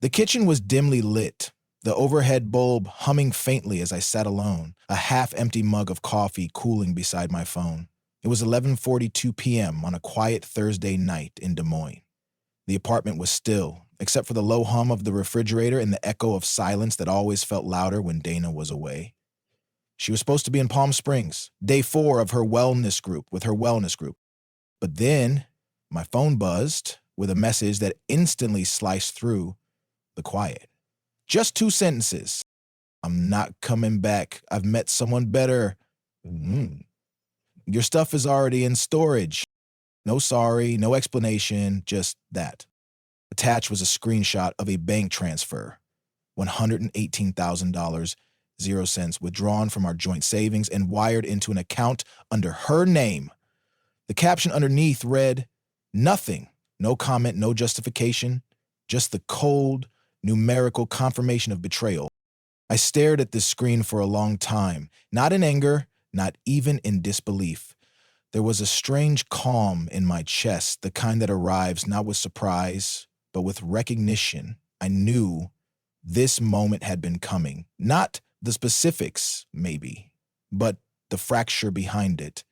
The kitchen was dimly lit, the overhead bulb humming faintly as I sat alone, a half-empty mug of coffee cooling beside my phone. It was 11:42 p.m. on a quiet Thursday night in Des Moines. The apartment was still, except for the low hum of the refrigerator and the echo of silence that always felt louder when Dana was away. She was supposed to be in Palm Springs, day 4 of her wellness group with her wellness group. But then my phone buzzed with a message that instantly sliced through the quiet. Just 2 sentences. I'm not coming back. I've met someone better. Your stuff is already in storage. No sorry, no explanation, just that. Attached was a screenshot of a bank transfer. $118,000, 0 cents, withdrawn from our joint savings and wired into an account under her name. The caption underneath read, "Nothing." No comment, no justification, just the cold, numerical confirmation of betrayal. I stared at this screen for a long time, not in anger, not even in disbelief. There was a strange calm in my chest, the kind that arrives not with surprise, but with recognition. I knew this moment had been coming. Not the specifics, maybe, but the fracture behind it.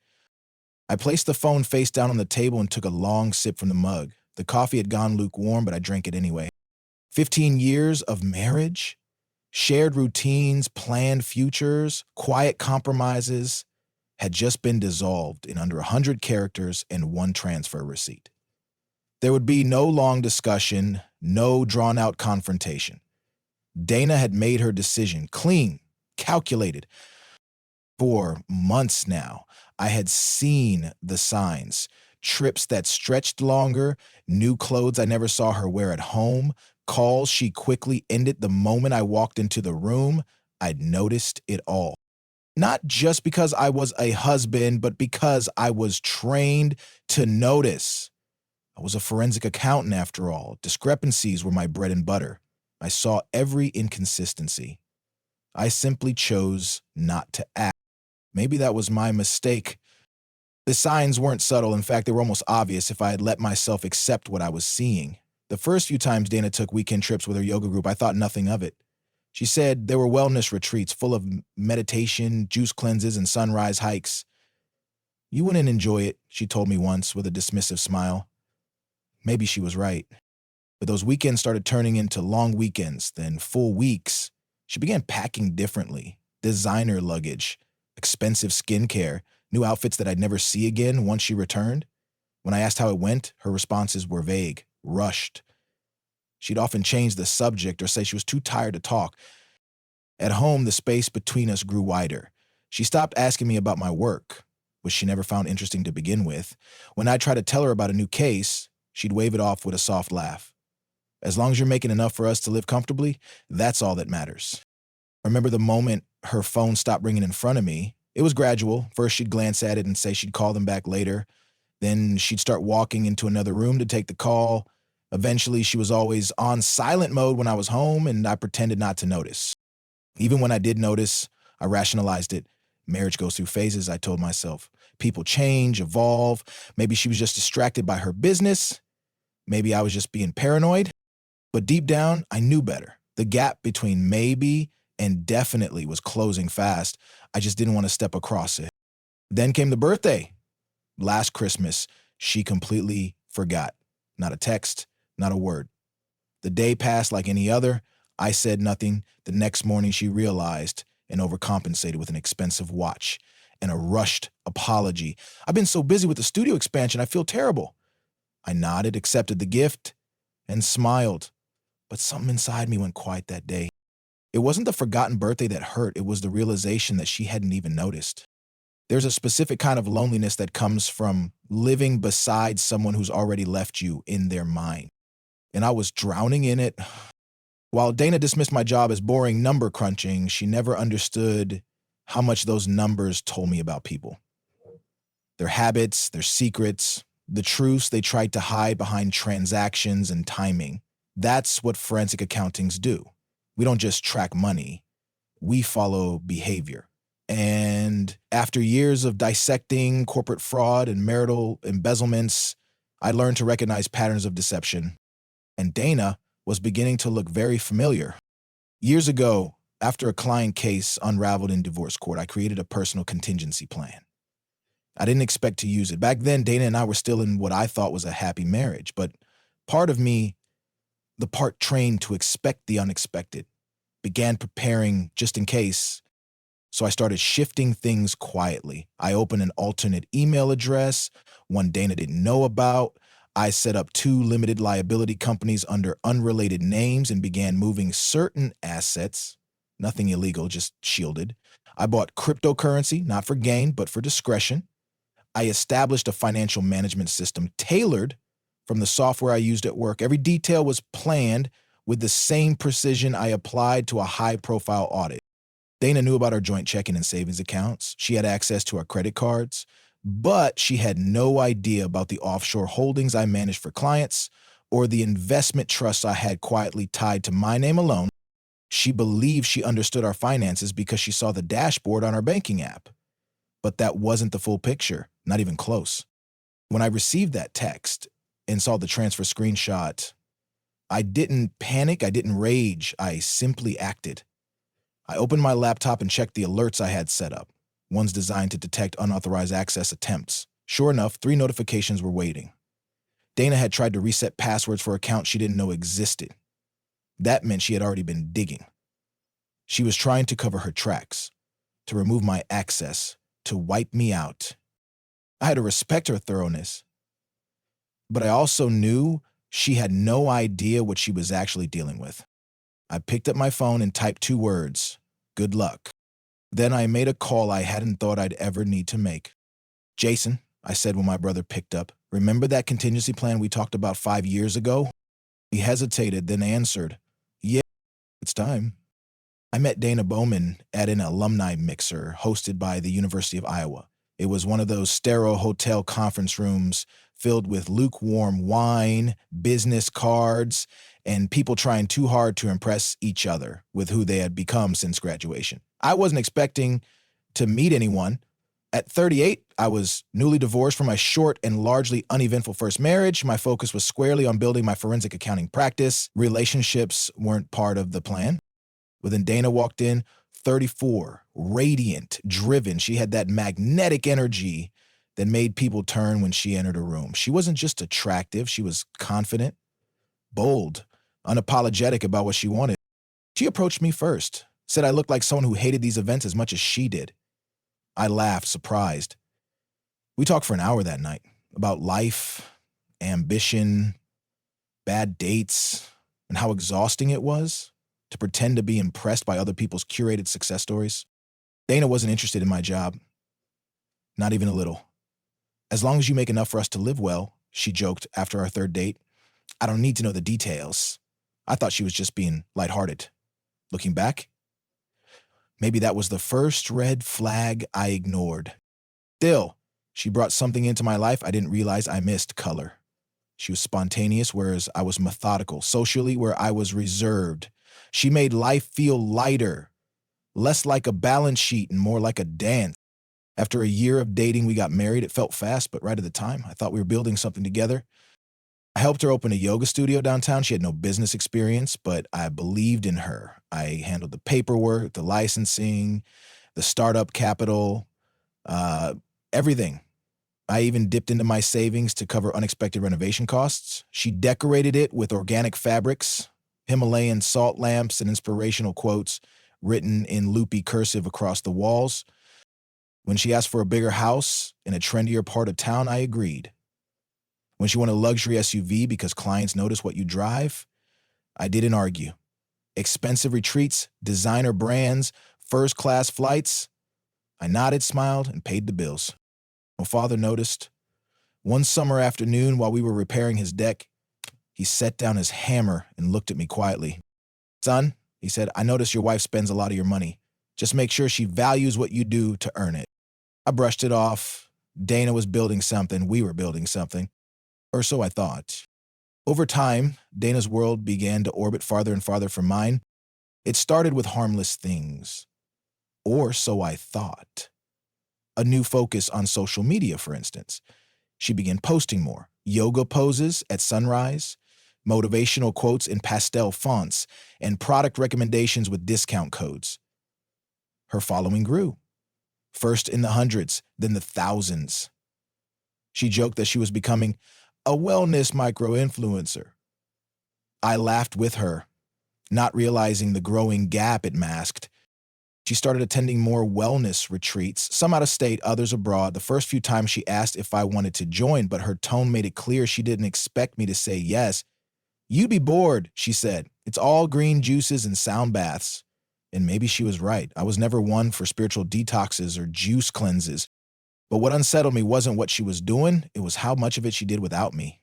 I placed the phone face down on the table and took a long sip from the mug. The coffee had gone lukewarm, but I drank it anyway. 15 years of marriage, shared routines, planned futures, quiet compromises had just been dissolved in under 100 characters and 1 transfer receipt. There would be no long discussion, no drawn-out confrontation. Dana had made her decision, clean, calculated. For months now, I had seen the signs, trips that stretched longer, new clothes I never saw her wear at home, calls she quickly ended the moment I walked into the room. I'd noticed it all. Not just because I was a husband, but because I was trained to notice. I was a forensic accountant after all. Discrepancies were my bread and butter. I saw every inconsistency. I simply chose not to act. Maybe that was my mistake. The signs weren't subtle. In fact, they were almost obvious if I had let myself accept what I was seeing. The first few times Dana took weekend trips with her yoga group, I thought nothing of it. She said there were wellness retreats full of meditation, juice cleanses, and sunrise hikes. You wouldn't enjoy it, she told me once with a dismissive smile. Maybe she was right. But those weekends started turning into long weekends, then full weeks. She began packing differently. Designer luggage, expensive skincare, new outfits that I'd never see again once she returned. When I asked how it went, her responses were vague, rushed. She'd often change the subject or say she was too tired to talk. At home, the space between us grew wider. She stopped asking me about my work, which she never found interesting to begin with. When I tried to tell her about a new case, she'd wave it off with a soft laugh. As long as you're making enough for us to live comfortably, that's all that matters. I remember the moment her phone stopped ringing in front of me. It was gradual. First, she'd glance at it and say she'd call them back later. Then she'd start walking into another room to take the call. Eventually, she was always on silent mode when I was home, and I pretended not to notice. Even when I did notice, I rationalized it. Marriage goes through phases, I told myself. People change, evolve. Maybe she was just distracted by her business. Maybe I was just being paranoid. But deep down, I knew better. The gap between maybe and definitely was closing fast. I just didn't want to step across it. Then came the birthday. Last Christmas, she completely forgot. Not a text, not a word. The day passed like any other. I said nothing. The next morning, she realized and overcompensated with an expensive watch and a rushed apology. I've been so busy with the studio expansion, I feel terrible. I nodded, accepted the gift, and smiled. But something inside me went quiet that day. It wasn't the forgotten birthday that hurt. It was the realization that she hadn't even noticed. There's a specific kind of loneliness that comes from living beside someone who's already left you in their mind. And I was drowning in it. While Dana dismissed my job as boring number crunching, she never understood how much those numbers told me about people. Their habits, their secrets, the truths they tried to hide behind transactions and timing. That's what forensic accountings do. We don't just track money. We follow behavior. And after years of dissecting corporate fraud and marital embezzlements, I learned to recognize patterns of deception. And Dana was beginning to look very familiar. Years ago, after a client case unraveled in divorce court, I created a personal contingency plan. I didn't expect to use it. Back then, Dana and I were still in what I thought was a happy marriage, but part of me, the part trained to expect the unexpected, began preparing just in case. So I started shifting things quietly. I opened an alternate email address, one Dana didn't know about. I set up 2 limited liability companies under unrelated names and began moving certain assets, nothing illegal, just shielded. I bought cryptocurrency, not for gain, but for discretion. I established a financial management system tailored from the software I used at work. Every detail was planned with the same precision I applied to a high-profile audit. Dana knew about our joint checking and savings accounts. She had access to our credit cards, but she had no idea about the offshore holdings I managed for clients or the investment trusts I had quietly tied to my name alone. She believed she understood our finances because she saw the dashboard on our banking app. But that wasn't the full picture, not even close. When I received that text and saw the transfer screenshot, I didn't panic, I didn't rage, I simply acted. I opened my laptop and checked the alerts I had set up, ones designed to detect unauthorized access attempts. Sure enough, 3 notifications were waiting. Dana had tried to reset passwords for accounts she didn't know existed. That meant she had already been digging. She was trying to cover her tracks, to remove my access, to wipe me out. I had to respect her thoroughness, but I also knew she had no idea what she was actually dealing with. I picked up my phone and typed 2 words, "Good luck." Then I made a call I hadn't thought I'd ever need to make. "Jason," I said when my brother picked up, "remember that contingency plan we talked about 5 years ago?" He hesitated, then answered, "Yeah, it's time." I met Dana Bowman at an alumni mixer hosted by the University of Iowa. It was one of those sterile hotel conference rooms filled with lukewarm wine, business cards, and people trying too hard to impress each other with who they had become since graduation. I wasn't expecting to meet anyone. At 38, I was newly divorced from my short and largely uneventful first marriage. My focus was squarely on building my forensic accounting practice. Relationships weren't part of the plan. But then Dana walked in, 34, radiant, driven. She had that magnetic energy that made people turn when she entered a room. She wasn't just attractive, she was confident, bold, unapologetic about what she wanted. She approached me first, said I looked like someone who hated these events as much as she did. I laughed, surprised. We talked for an hour that night about life, ambition, bad dates, and how exhausting it was to pretend to be impressed by other people's curated success stories. Dana wasn't interested in my job. Not even a little. "As long as you make enough for us to live well," she joked after our 3rd date. "I don't need to know the details." I thought she was just being lighthearted. Looking back, maybe that was the first red flag I ignored. Still, she brought something into my life I didn't realize I missed: color. She was spontaneous, whereas I was methodical. Socially, where I was reserved. She made life feel lighter, less like a balance sheet and more like a dance. After a year of dating, we got married. It felt fast, but right at the time, I thought we were building something together. I helped her open a yoga studio downtown. She had no business experience, but I believed in her. I handled the paperwork, the licensing, the startup capital, everything. I even dipped into my savings to cover unexpected renovation costs. She decorated it with organic fabrics, Himalayan salt lamps, and inspirational quotes written in loopy cursive across the walls. When she asked for a bigger house in a trendier part of town, I agreed. When she wanted a luxury SUV because clients notice what you drive, I didn't argue. Expensive retreats, designer brands, first-class flights, I nodded, smiled, and paid the bills. My father noticed. One summer afternoon while we were repairing his deck, he set down his hammer and looked at me quietly. "Son," he said, "I notice your wife spends a lot of your money. Just make sure she values what you do to earn it." I brushed it off. Dana was building something. We were building something. Or so I thought. Over time, Dana's world began to orbit farther and farther from mine. It started with harmless things. Or so I thought. A new focus on social media, for instance. She began posting more. Yoga poses at sunrise, motivational quotes in pastel fonts, and product recommendations with discount codes. Her following grew, first in the hundreds, then the thousands. She joked that she was becoming a wellness micro-influencer. I laughed with her, not realizing the growing gap it masked. She started attending more wellness retreats, some out of state, others abroad. The first few times she asked if I wanted to join, but her tone made it clear she didn't expect me to say yes. "You'd be bored," she said. "It's all green juices and sound baths." And maybe she was right. I was never one for spiritual detoxes or juice cleanses. But what unsettled me wasn't what she was doing, it was how much of it she did without me.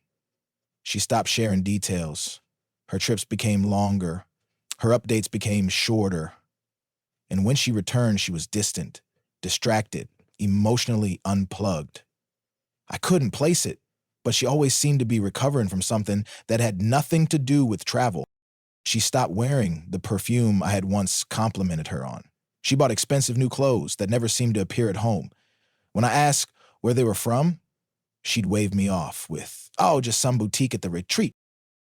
She stopped sharing details. Her trips became longer. Her updates became shorter. And when she returned, she was distant, distracted, emotionally unplugged. I couldn't place it, but she always seemed to be recovering from something that had nothing to do with travel. She stopped wearing the perfume I had once complimented her on. She bought expensive new clothes that never seemed to appear at home. When I asked where they were from, she'd wave me off with, "Oh, just some boutique at the retreat."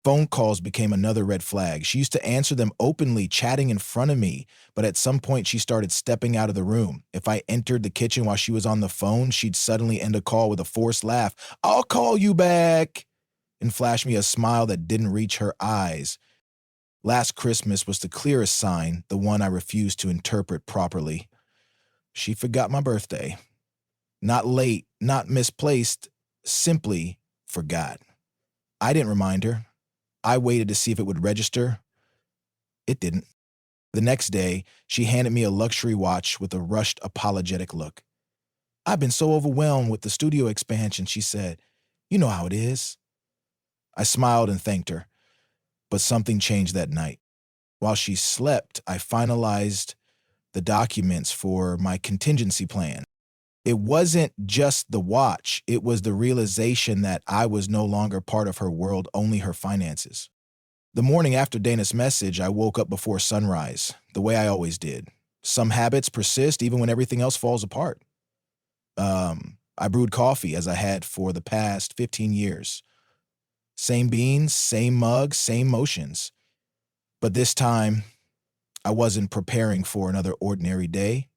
Phone calls became another red flag. She used to answer them openly, chatting in front of me, but at some point she started stepping out of the room. If I entered the kitchen while she was on the phone, she'd suddenly end a call with a forced laugh. "I'll call you back," and flash me a smile that didn't reach her eyes. Last Christmas was the clearest sign, the one I refused to interpret properly. She forgot my birthday. Not late, not misplaced, simply forgot. I didn't remind her. I waited to see if it would register. It didn't. The next day, she handed me a luxury watch with a rushed, apologetic look. "I've been so overwhelmed with the studio expansion," she said. "You know how it is." I smiled and thanked her, but something changed that night. While she slept, I finalized the documents for my contingency plan. It wasn't just the watch, it was the realization that I was no longer part of her world, only her finances. The morning after Dana's message, I woke up before sunrise, the way I always did. Some habits persist even when everything else falls apart. I brewed coffee as I had for the past 15 years. Same beans, same mug, same motions. But this time, I wasn't preparing for another ordinary day.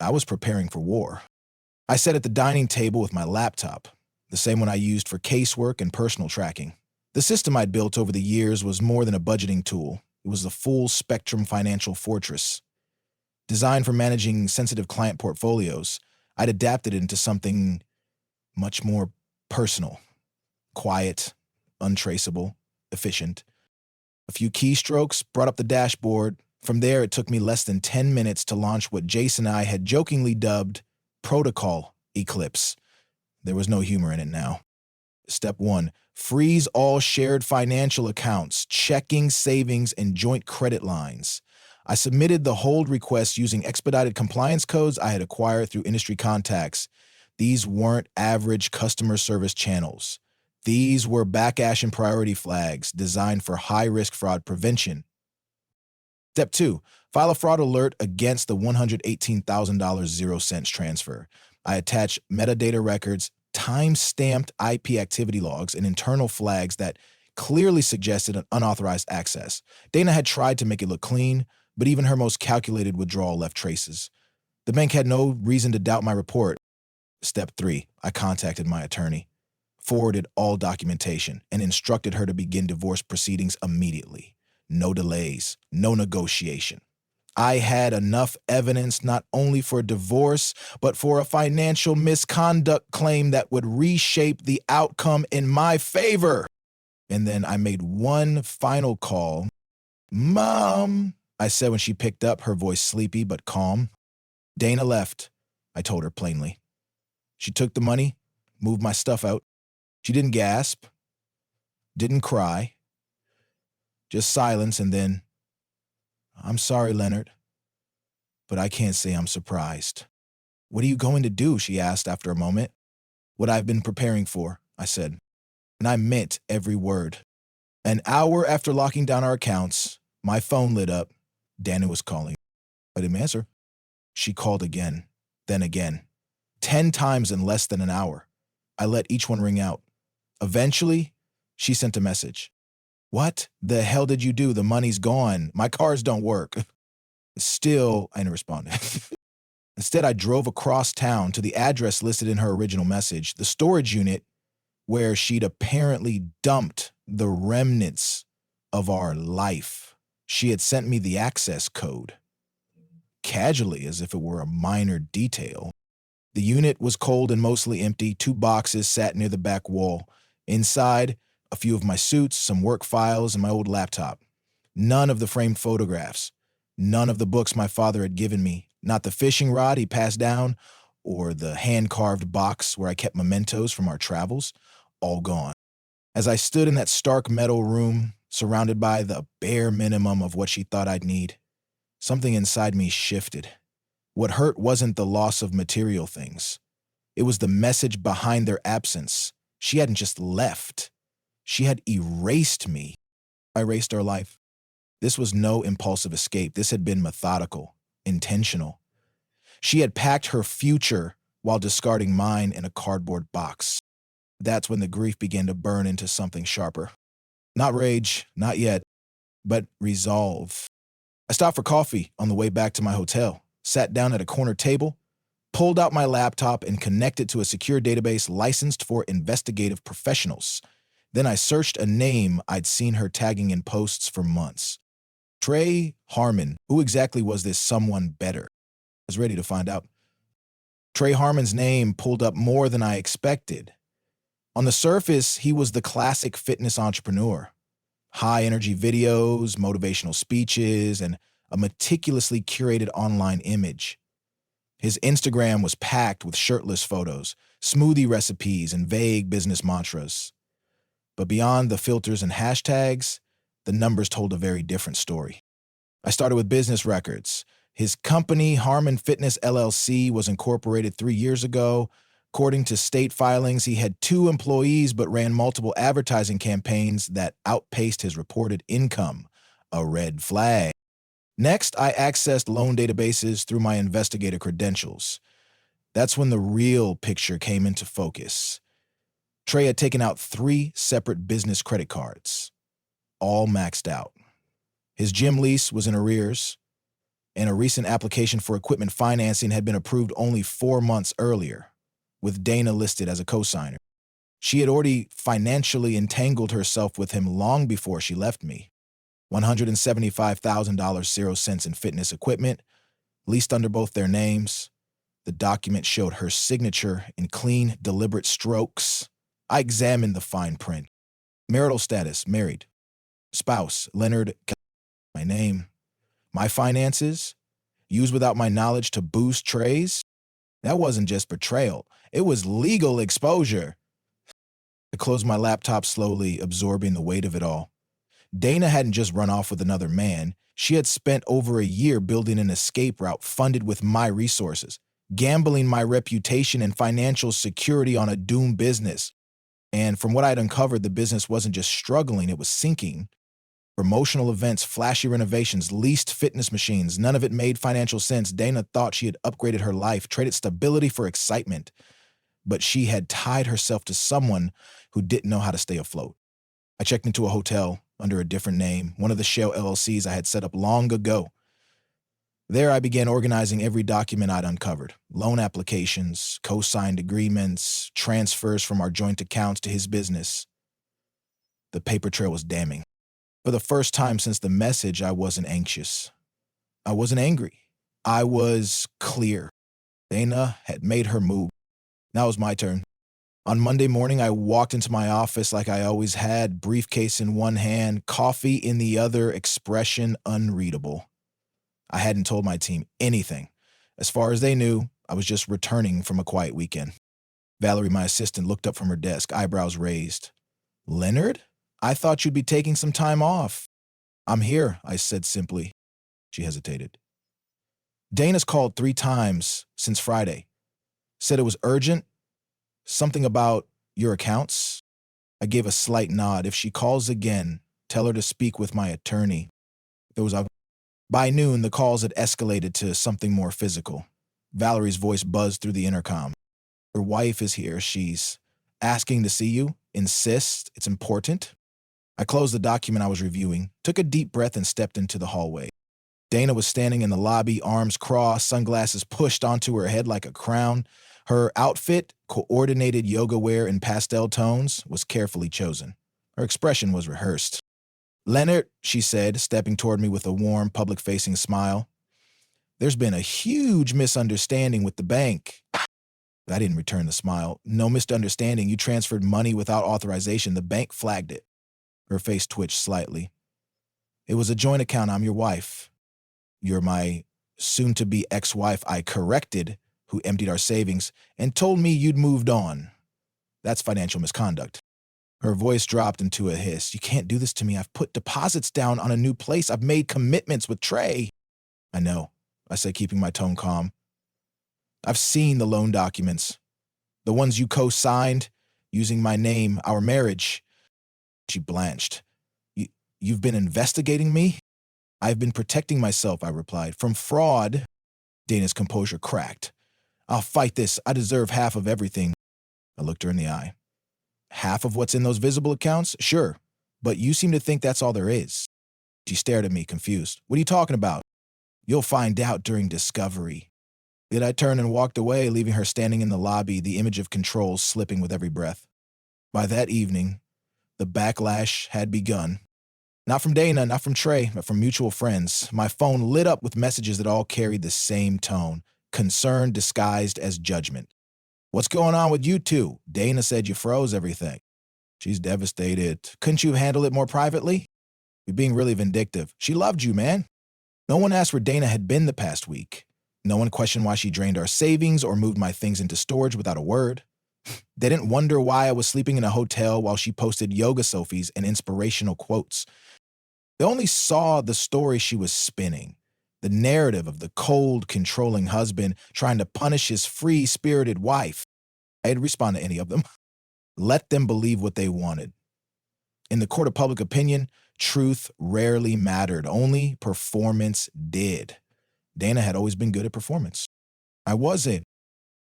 I was preparing for war. I sat at the dining table with my laptop, the same one I used for casework and personal tracking. The system I'd built over the years was more than a budgeting tool. It was a full-spectrum financial fortress. Designed for managing sensitive client portfolios, I'd adapted it into something much more personal, quiet, untraceable, efficient. A few keystrokes brought up the dashboard. From there, it took me less than 10 minutes to launch what Jason and I had jokingly dubbed Protocol Eclipse. There was no humor in it now. Step 1, freeze all shared financial accounts, checking, savings, and joint credit lines. I submitted the hold request using expedited compliance codes I had acquired through industry contacts. These weren't average customer service channels. These were backash and priority flags designed for high-risk fraud prevention. Step 2, file a fraud alert against the $118,000 0 cents transfer. I attached metadata records, time-stamped IP activity logs, and internal flags that clearly suggested an unauthorized access. Dana had tried to make it look clean, but even her most calculated withdrawal left traces. The bank had no reason to doubt my report. Step 3, I contacted my attorney, forwarded all documentation, and instructed her to begin divorce proceedings immediately. No delays, no negotiation. I had enough evidence not only for divorce, but for a financial misconduct claim that would reshape the outcome in my favor. And then I made one final call. "Mom," I said when she picked up, her voice sleepy but calm. "Dana left," I told her plainly. She took the money, moved my stuff out. She didn't gasp, didn't cry, just silence, and then, "I'm sorry, Leonard, but I can't say I'm surprised." "What are you going to do?" she asked after a moment. "What I've been preparing for," I said, and I meant every word. An hour after locking down our accounts, my phone lit up. Dana was calling. I didn't answer. She called again, then again. 10 times in less than an hour. I let each one ring out. Eventually, she sent a message. What the hell did you do? The money's gone. My cars don't work. Still, I didn't respond. Instead, I drove across town to the address listed in her original message, the storage unit where she'd apparently dumped the remnants of our life. She had sent me the access code, casually as if it were a minor detail. The unit was cold and mostly empty. 2 boxes sat near the back wall. Inside, a few of my suits, some work files, and my old laptop. None of the framed photographs. None of the books my father had given me. Not the fishing rod he passed down, or the hand-carved box where I kept mementos from our travels. All gone. As I stood in that stark metal room, surrounded by the bare minimum of what she thought I'd need, something inside me shifted. What hurt wasn't the loss of material things. It was the message behind their absence. She hadn't just left. She had erased me. I erased our life. This was no impulsive escape. This had been methodical, intentional. She had packed her future while discarding mine in a cardboard box. That's when the grief began to burn into something sharper. Not rage, not yet, but resolve. I stopped for coffee on the way back to my hotel, sat down at a corner table, pulled out my laptop, and connected to a secure database licensed for investigative professionals. Then I searched a name I'd seen her tagging in posts for months. Trey Harmon. Who exactly was this someone better? I was ready to find out. Trey Harmon's name pulled up more than I expected. On the surface, he was the classic fitness entrepreneur. High-energy videos, motivational speeches, and a meticulously curated online image. His Instagram was packed with shirtless photos, smoothie recipes, and vague business mantras. But beyond the filters and hashtags, the numbers told a very different story. I started with business records. His company, Harmon Fitness LLC, was incorporated 3 years ago. According to state filings, he had 2 employees but ran multiple advertising campaigns that outpaced his reported income. A red flag. Next, I accessed loan databases through my investigator credentials. That's when the real picture came into focus. Trey had taken out 3 separate business credit cards, all maxed out. His gym lease was in arrears, and a recent application for equipment financing had been approved only 4 months earlier, with Dana listed as a cosigner. She had already financially entangled herself with him long before she left me. $175,000 0 cents in fitness equipment, leased under both their names. The document showed her signature in clean, deliberate strokes. I examined the fine print. Marital status, married. Spouse, Leonard, my name. My finances, used without my knowledge to boost Trey's. That wasn't just betrayal. It was legal exposure. I closed my laptop slowly, absorbing the weight of it all. Dana hadn't just run off with another man. She had spent over a year building an escape route funded with my resources, gambling my reputation and financial security on a doomed business. And from what I'd uncovered, the business wasn't just struggling, it was sinking. Promotional events, flashy renovations, leased fitness machines, none of it made financial sense. Dana thought she had upgraded her life, traded stability for excitement. But she had tied herself to someone who didn't know how to stay afloat. I checked into a hotel under a different name, one of the shell LLCs I had set up long ago. There I began organizing every document I'd uncovered. Loan applications, co-signed agreements, transfers from our joint accounts to his business. The paper trail was damning. For the first time since the message, I wasn't anxious. I wasn't angry. I was clear. Dana had made her move. Now it was my turn. On Monday morning, I walked into my office like I always had, briefcase in one hand, coffee in the other, expression unreadable. I hadn't told my team anything. As far as they knew, I was just returning from a quiet weekend. Valerie, my assistant, looked up from her desk, eyebrows raised. Leonard? I thought you'd be taking some time off. I'm here, I said simply. She hesitated. Dana's called 3 times since Friday. Said it was urgent. Something about your accounts. I gave a slight nod. If she calls again, tell her to speak with my attorney. By noon, the calls had escalated to something more physical. Valerie's voice buzzed through the intercom. Her wife is here. She's asking to see you. Insists it's important. I closed the document I was reviewing, took a deep breath, and stepped into the hallway. Dana was standing in the lobby, arms crossed, sunglasses pushed onto her head like a crown. Her outfit, coordinated yoga wear in pastel tones, was carefully chosen. Her expression was rehearsed. "Leonard," she said, stepping toward me with a warm, public-facing smile, "there's been a huge misunderstanding with the bank." I didn't return the smile. "No misunderstanding. You transferred money without authorization. The bank flagged it." Her face twitched slightly. "It was a joint account. I'm your wife. You're my soon-to-be ex-wife I corrected, who emptied our savings, and told me you'd moved on. That's financial misconduct." Her voice dropped into a hiss. "You can't do this to me. I've put deposits down on a new place. I've made commitments with Trey." "I know," I said, keeping my tone calm. "I've seen the loan documents. The ones you co-signed, using my name, our marriage." She blanched. You've been investigating me?" "I've been protecting myself," I replied, "from fraud." Dana's composure cracked. "I'll fight this. I deserve half of everything." I looked her in the eye. "Half of what's in those visible accounts? Sure. But you seem to think that's all there is." She stared at me, confused. "What are you talking about?" "You'll find out during discovery." Then I turned and walked away, leaving her standing in the lobby, the image of control slipping with every breath. By that evening, the backlash had begun. Not from Dana, not from Trey, but from mutual friends. My phone lit up with messages that all carried the same tone, concern disguised as judgment. "What's going on with you two? Dana said you froze everything." "She's devastated. Couldn't you handle it more privately?" "You're being really vindictive. She loved you, man." No one asked where Dana had been the past week. No one questioned why she drained our savings or moved my things into storage without a word. They didn't wonder why I was sleeping in a hotel while she posted yoga selfies and inspirational quotes. They only saw the story she was spinning, the narrative of the cold, controlling husband trying to punish his free-spirited wife. I didn't respond to any of them. Let them believe what they wanted. In the court of public opinion, truth rarely mattered. Only performance did. Dana had always been good at performance. I wasn't.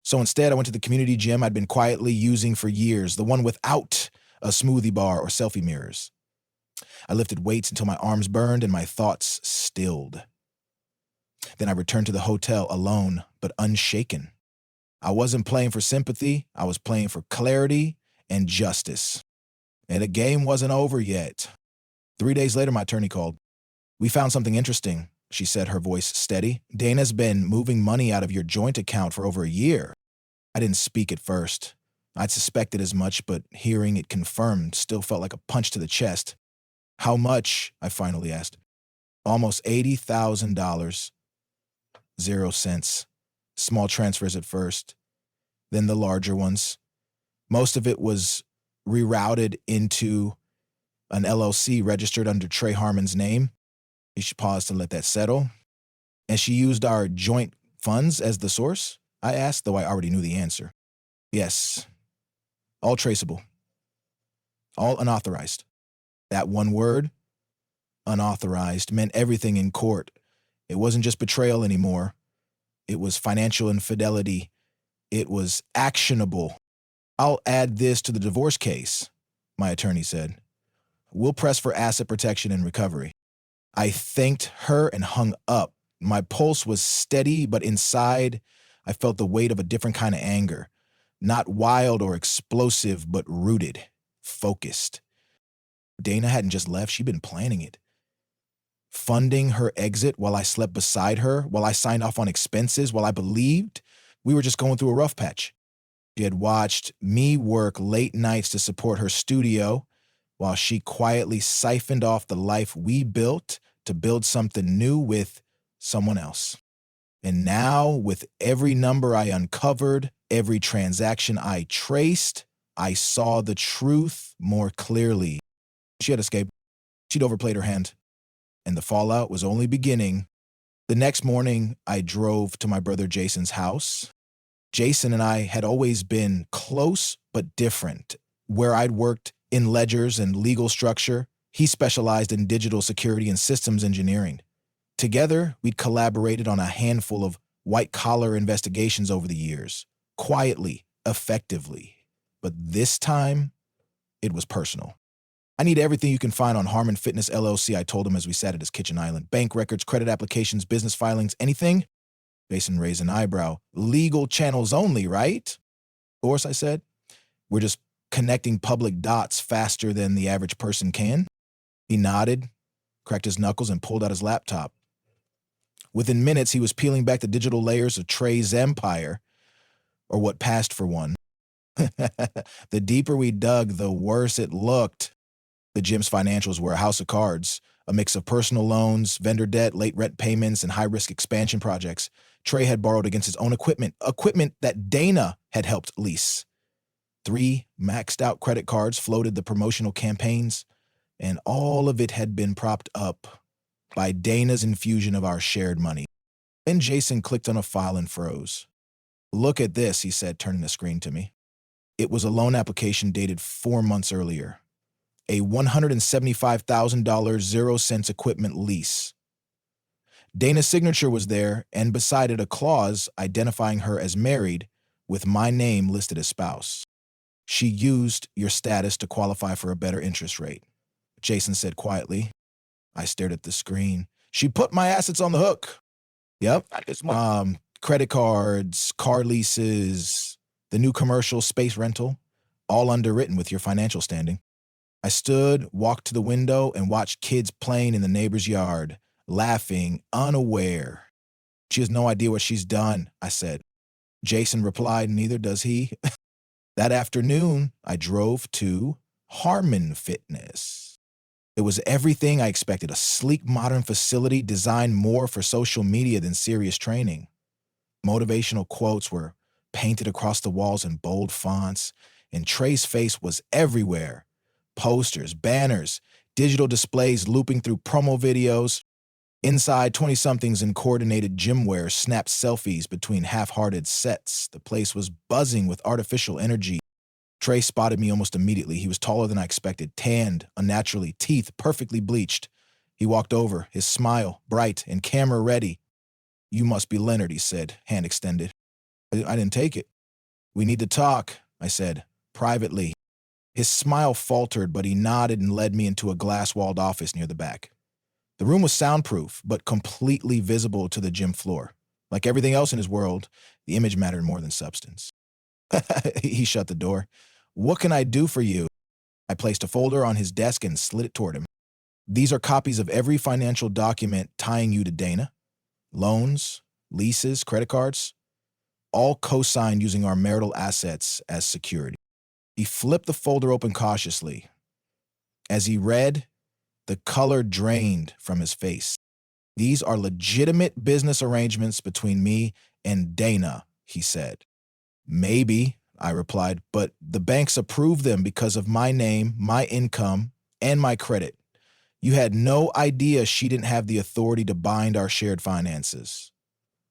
So instead, I went to the community gym I'd been quietly using for years, the one without a smoothie bar or selfie mirrors. I lifted weights until my arms burned and my thoughts stilled. Then I returned to the hotel alone, but unshaken. I wasn't playing for sympathy. I was playing for clarity and justice. And the game wasn't over yet. 3 days later, my attorney called. "We found something interesting," she said, her voice steady. "Dana's been moving money out of your joint account for over a year." I didn't speak at first. I'd suspected as much, but hearing it confirmed still felt like a punch to the chest. "How much?" I finally asked. "Almost $80,000. 0 cents. Small transfers at first, then the larger ones. Most of it was rerouted into an LLC registered under Trey Harmon's name." She paused to let that settle. "And she used our joint funds as the source?" I asked, though I already knew the answer. "Yes. All traceable. All unauthorized." That one word, unauthorized, meant everything in court. It wasn't just betrayal anymore. It was financial infidelity. It was actionable. "I'll add this to the divorce case," my attorney said. "We'll press for asset protection and recovery." I thanked her and hung up. My pulse was steady, but inside, I felt the weight of a different kind of anger. Not wild or explosive, but rooted, focused. Dana hadn't just left, she'd been planning it. Funding her exit while I slept beside her, while I signed off on expenses, while I believed we were just going through a rough patch. She had watched me work late nights to support her studio, while she quietly siphoned off the life we built to build something new with someone else. And now, with every number I uncovered, every transaction I traced, I saw the truth more clearly. She had escaped. She'd overplayed her hand. And the fallout was only beginning. The next morning, I drove to my brother Jason's house. Jason and I had always been close but different. Where I'd worked in ledgers and legal structure, he specialized in digital security and systems engineering. Together, we'd collaborated on a handful of white-collar investigations over the years, quietly, effectively. But this time, it was personal. I need everything you can find on Harmon Fitness LLC, I told him as we sat at his kitchen island. Bank records, credit applications, business filings, anything? Jason raised an eyebrow. Legal channels only, right? Of course, I said. We're just connecting public dots faster than the average person can. He nodded, cracked his knuckles, and pulled out his laptop. Within minutes, he was peeling back the digital layers of Trey's empire, or what passed for one. The deeper we dug, the worse it looked. The gym's financials were a house of cards, a mix of personal loans, vendor debt, late rent payments, and high-risk expansion projects. Trey had borrowed against his own equipment that Dana had helped lease. 3 maxed-out credit cards floated the promotional campaigns, and all of it had been propped up by Dana's infusion of our shared money. Then Jason clicked on a file and froze. Look at this, he said, turning the screen to me. It was a loan application dated 4 months earlier. A $175,000 0-cents equipment lease. Dana's signature was there, and beside it a clause identifying her as married with my name listed as spouse. She used your status to qualify for a better interest rate, Jason said quietly. I stared at the screen. She put my assets on the hook. Yep. Credit cards, car leases, the new commercial space rental, all underwritten with your financial standing. I stood, walked to the window, and watched kids playing in the neighbor's yard, laughing, unaware. She has no idea what she's done, I said. Jason replied, neither does he. That afternoon, I drove to Harmon Fitness. It was everything I expected, a sleek, modern facility designed more for social media than serious training. Motivational quotes were painted across the walls in bold fonts, and Trey's face was everywhere. Posters, banners, digital displays looping through promo videos. Inside, 20-somethings in coordinated gym wear snapped selfies between half-hearted sets. The place was buzzing with artificial energy. Trey spotted me almost immediately. He was taller than I expected, tanned, unnaturally, teeth perfectly bleached. He walked over, his smile bright and camera ready. You must be Leonard, he said, hand extended. I didn't take it. We need to talk, I said, privately. His smile faltered, but he nodded and led me into a glass-walled office near the back. The room was soundproof, but completely visible to the gym floor. Like everything else in his world, the image mattered more than substance. He shut the door. What can I do for you? I placed a folder on his desk and slid it toward him. These are copies of every financial document tying you to Dana. Loans, leases, credit cards, all co-signed using our marital assets as security. He flipped the folder open cautiously. As he read, the color drained from his face. These are legitimate business arrangements between me and Dana, he said. Maybe, I replied, but the banks approved them because of my name, my income, and my credit. You had no idea she didn't have the authority to bind our shared finances.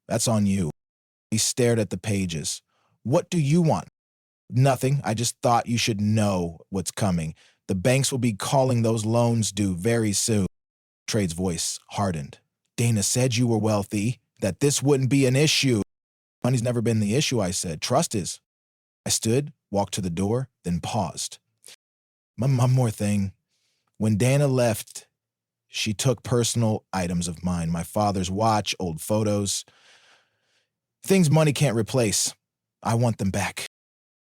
That's on you. He stared at the pages. What do you want? Nothing. I just thought you should know what's coming. The banks will be calling those loans due very soon. Trey's voice hardened. Dana said you were wealthy, that this wouldn't be an issue. Money's never been the issue, I said. Trust is. I stood, walked to the door, then paused. One more thing. When Dana left, she took personal items of mine, my father's watch, old photos. Things money can't replace. I want them back.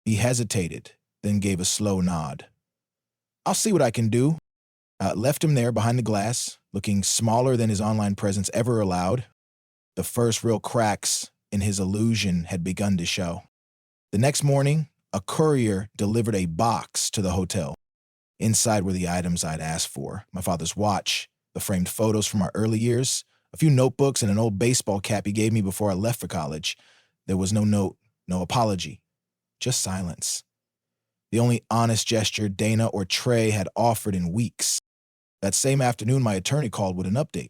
He hesitated, then gave a slow nod. I'll see what I can do. Left him there behind the glass, looking smaller than his online presence ever allowed. The first real cracks in his illusion had begun to show. The next morning, a courier delivered a box to the hotel. Inside were the items I'd asked for: my father's watch, the framed photos from our early years, a few notebooks, and an old baseball cap he gave me before I left for college. There was no note, no apology, just silence. The only honest gesture Dana or Trey had offered in weeks. That same afternoon, my attorney called with an update.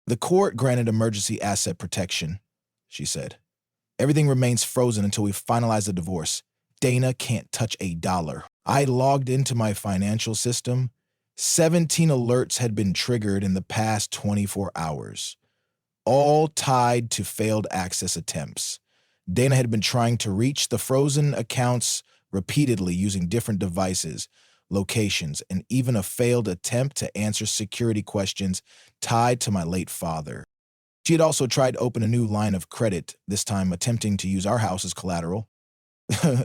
The court granted emergency asset protection, she said. Everything remains frozen until we finalize the divorce. Dana can't touch a dollar. I logged into my financial system. 17 alerts had been triggered in the past 24 hours, all tied to failed access attempts. Dana had been trying to reach the frozen accounts repeatedly using different devices. locations, and even a failed attempt to answer security questions tied to my late father. She had also tried to open a new line of credit, this time attempting to use our house as collateral.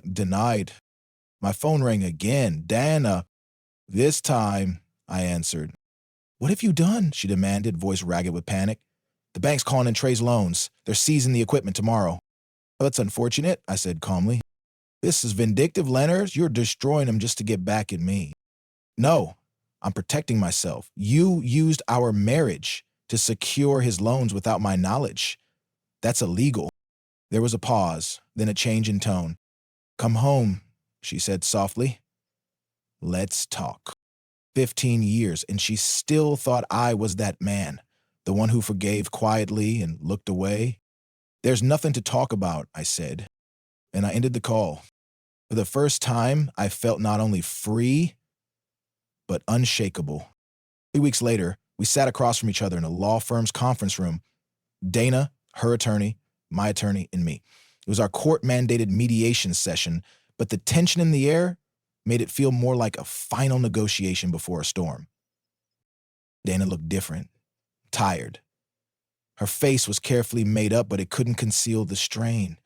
Denied. My phone rang again. Dana. This time, I answered. What have you done? She demanded, voice ragged with panic. The bank's calling in Trey's loans. They're seizing the equipment tomorrow. Oh, that's unfortunate, I said calmly. This is vindictive, Leonard. You're destroying him just to get back at me. No, I'm protecting myself. You used our marriage to secure his loans without my knowledge. That's illegal. There was a pause, then a change in tone. Come home, she said softly. Let's talk. 15 years, and she still thought I was that man, the one who forgave quietly and looked away. There's nothing to talk about, I said, and I ended the call. For the first time, I felt not only free, but unshakable. 3 weeks later, we sat across from each other in a law firm's conference room. Dana, her attorney, my attorney, and me. It was our court-mandated mediation session, but the tension in the air made it feel more like a final negotiation before a storm. Dana looked different, tired. Her face was carefully made up, but it couldn't conceal the strain.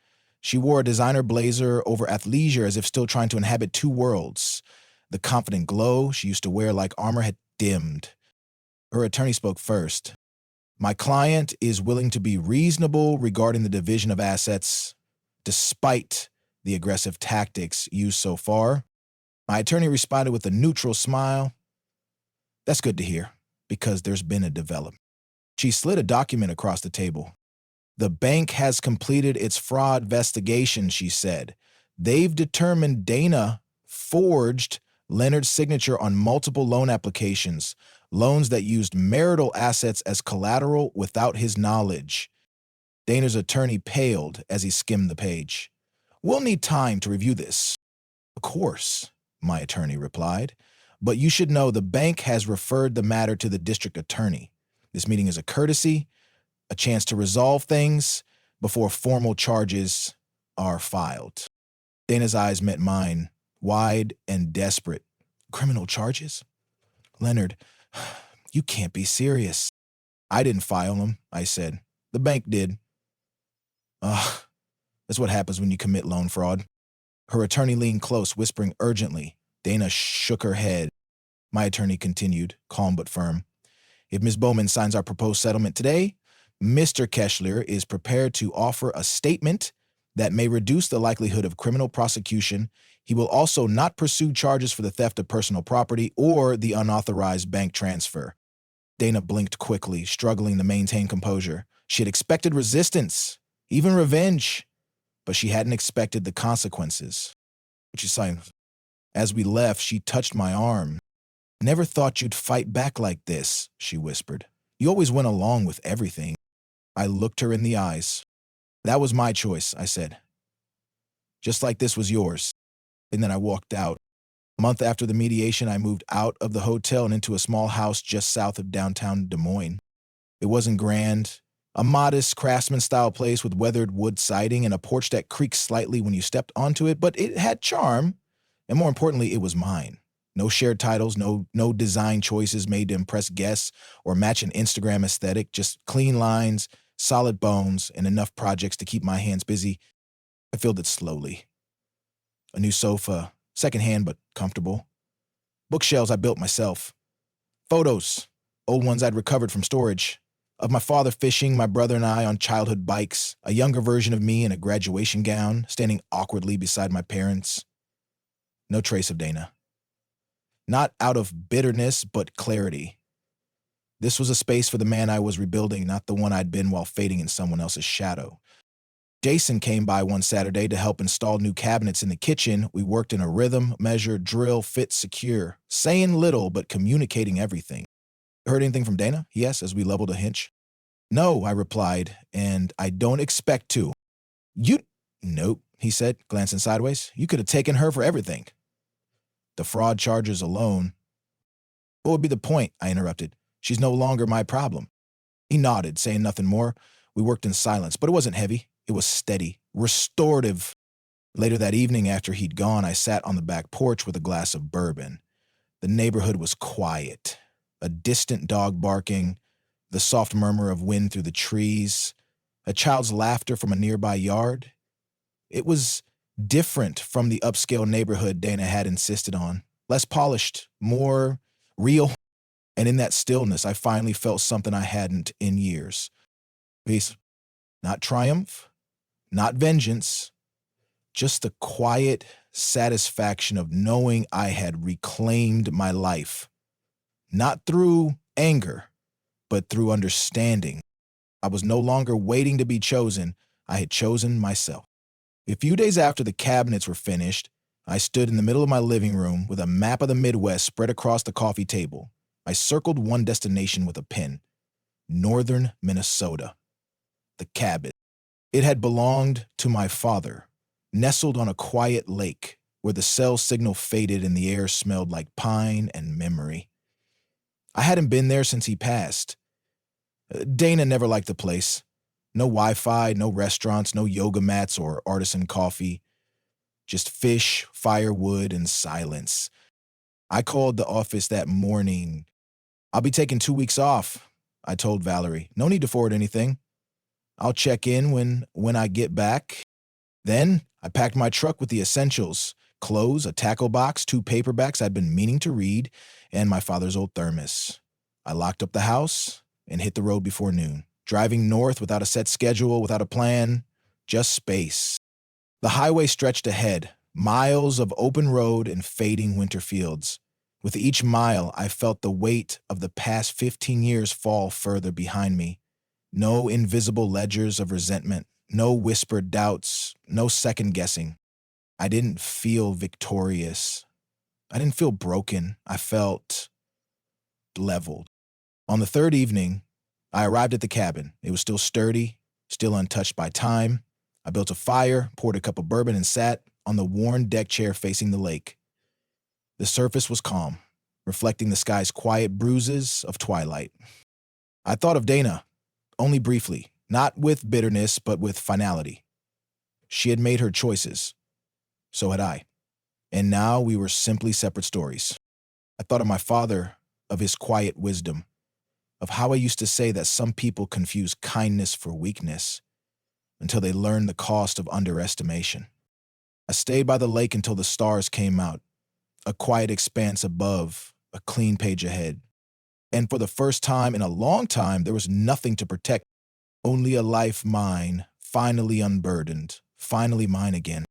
She wore a designer blazer over athleisure as if still trying to inhabit two worlds. The confident glow she used to wear like armor had dimmed. Her attorney spoke first. My client is willing to be reasonable regarding the division of assets, despite the aggressive tactics used so far. My attorney responded with a neutral smile. That's good to hear, because there's been a development. She slid a document across the table. The bank has completed its fraud investigation, she said. They've determined Dana forged Leonard's signature on multiple loan applications, loans that used marital assets as collateral without his knowledge. Dana's attorney paled as he skimmed the page. We'll need time to review this. Of course, my attorney replied, but you should know the bank has referred the matter to the district attorney. This meeting is a courtesy, a chance to resolve things before formal charges are filed. Dana's eyes met mine, wide and desperate. Criminal charges? Leonard, you can't be serious. I didn't file them, I said. The bank did. Ugh, that's what happens when you commit loan fraud. Her attorney leaned close, whispering urgently. Dana shook her head. My attorney continued, calm but firm. If Ms. Bowman signs our proposed settlement today, Mr. Keshler is prepared to offer a statement that may reduce the likelihood of criminal prosecution. He will also not pursue charges for the theft of personal property or the unauthorized bank transfer. Dana blinked quickly, struggling to maintain composure. She had expected resistance, even revenge, but she hadn't expected the consequences. But she sighed. As we left, she touched my arm. Never thought you'd fight back like this, she whispered. You always went along with everything. I looked her in the eyes. That was my choice, I said. Just like this was yours. And then I walked out. A month after the mediation, I moved out of the hotel and into a small house just south of downtown Des Moines. It wasn't grand. A modest craftsman-style place with weathered wood siding and a porch that creaked slightly when you stepped onto it, but it had charm. And more importantly, it was mine. No shared titles, no design choices made to impress guests or match an Instagram aesthetic, just clean lines, solid bones, and enough projects to keep my hands busy. I filled it slowly. A new sofa, secondhand but comfortable. Bookshelves I built myself. Photos, old ones I'd recovered from storage. Of my father fishing, my brother and I on childhood bikes, a younger version of me in a graduation gown, standing awkwardly beside my parents. No trace of Dana. Not out of bitterness, but clarity. This was a space for the man I was rebuilding, not the one I'd been while fading in someone else's shadow. Jason came by one Saturday to help install new cabinets in the kitchen. We worked in a rhythm, measure, drill, fit, secure, saying little but communicating everything. Heard anything from Dana? He asked as we leveled a hinge. No, I replied, and I don't expect to. Nope, he said, glancing sideways. You could have taken her for everything. The fraud charges alone. What would be the point? I interrupted. She's no longer my problem. He nodded, saying nothing more. We worked in silence, but it wasn't heavy. It was steady, restorative. Later that evening, after he'd gone, I sat on the back porch with a glass of bourbon. The neighborhood was quiet. A distant dog barking, the soft murmur of wind through the trees, a child's laughter from a nearby yard. It was different from the upscale neighborhood Dana had insisted on. Less polished, more real. And in that stillness, I finally felt something I hadn't in years. Peace. Not triumph, not vengeance, just the quiet satisfaction of knowing I had reclaimed my life. Not through anger, but through understanding. I was no longer waiting to be chosen. I had chosen myself. A few days after the cabinets were finished, I stood in the middle of my living room with a map of the Midwest spread across the coffee table. I circled one destination with a pen: northern Minnesota. The cabin. It had belonged to my father, nestled on a quiet lake where the cell signal faded and the air smelled like pine and memory. I hadn't been there since he passed. Dana never liked the place. No Wi-Fi, no restaurants, no yoga mats or artisan coffee. Just fish, firewood, and silence. I called the office that morning. "I'll be taking 2 weeks off," I told Valerie. "No need to forward anything. I'll check in when I get back." Then I packed my truck with the essentials: clothes, a tackle box, 2 paperbacks I'd been meaning to read, and my father's old thermos. I locked up the house and hit the road before noon, driving north without a set schedule, without a plan, just space. The highway stretched ahead, miles of open road and fading winter fields. With each mile, I felt the weight of the past 15 years fall further behind me. No invisible ledgers of resentment, no whispered doubts, no second guessing. I didn't feel victorious. I didn't feel broken. I felt leveled. On the third evening, I arrived at the cabin. It was still sturdy, still untouched by time. I built a fire, poured a cup of bourbon, and sat on the worn deck chair facing the lake. The surface was calm, reflecting the sky's quiet bruises of twilight. I thought of Dana, only briefly, not with bitterness, but with finality. She had made her choices. So had I. And now we were simply separate stories. I thought of my father, of his quiet wisdom, of how I used to say that some people confuse kindness for weakness until they learn the cost of underestimation. I stayed by the lake until the stars came out, a quiet expanse above, a clean page ahead. And for the first time in a long time, there was nothing to protect, only a life mine, finally unburdened, finally mine again.